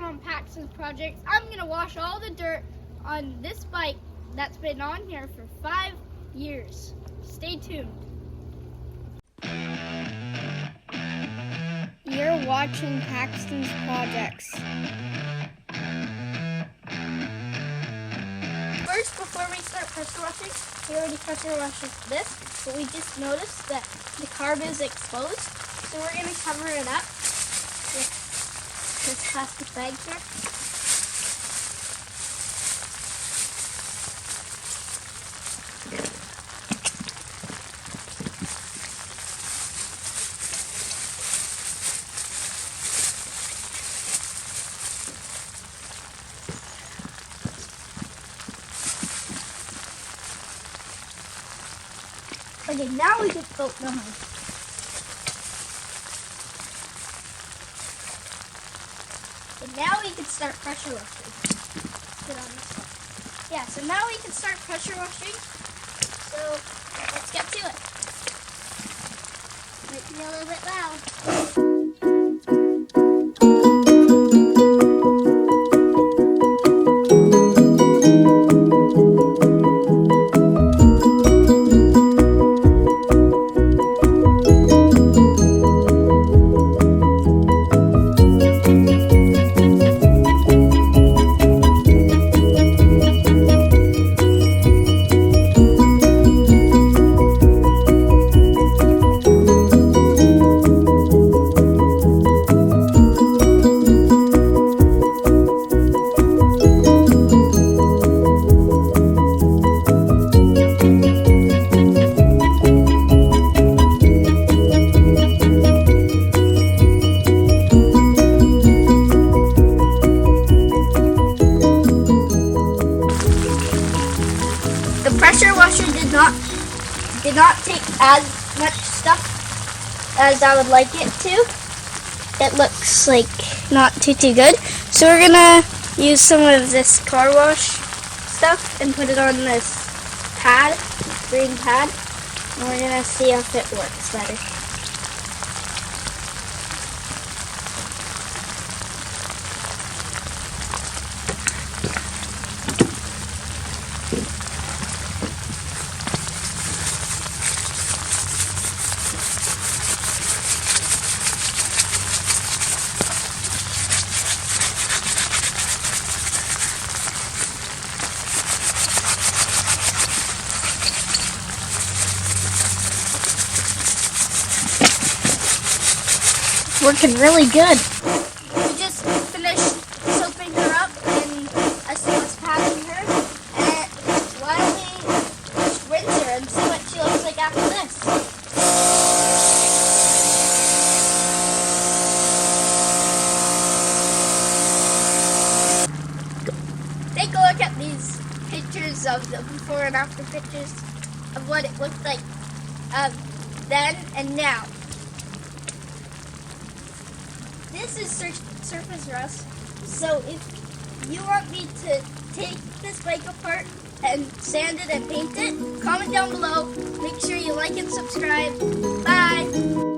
on Paxtons projects. I'm going to wash all the dirt on this bike that's been on here for 5 years. Stay tuned. You're watching Paxtons projects. First, before we start pressure washing, we already pressure washed this, but we just noticed that the carb is exposed. So we're going to cover it up with this plastic bag here. Okay, now we can, oh, no. And now we can start pressure washing. Get on this one. Yeah, so now we can start pressure washing. So, let's get to it. Might be a little bit loud. The pressure washer did not take as much stuff as I would like it to. It looks like not too good. So we're gonna use some of this car wash stuff and put it on this pad, green pad, and we're gonna see if it works better. Working really good. We just finished soaping her up and I was patting her, and why don't we rinse her and see what she looks like after this. Take a look at these pictures of the before and after pictures of what it looked like then and now. This is surface rust, so if you want me to take this bike apart and sand it and paint it, comment down below. Make sure you like and subscribe. Bye!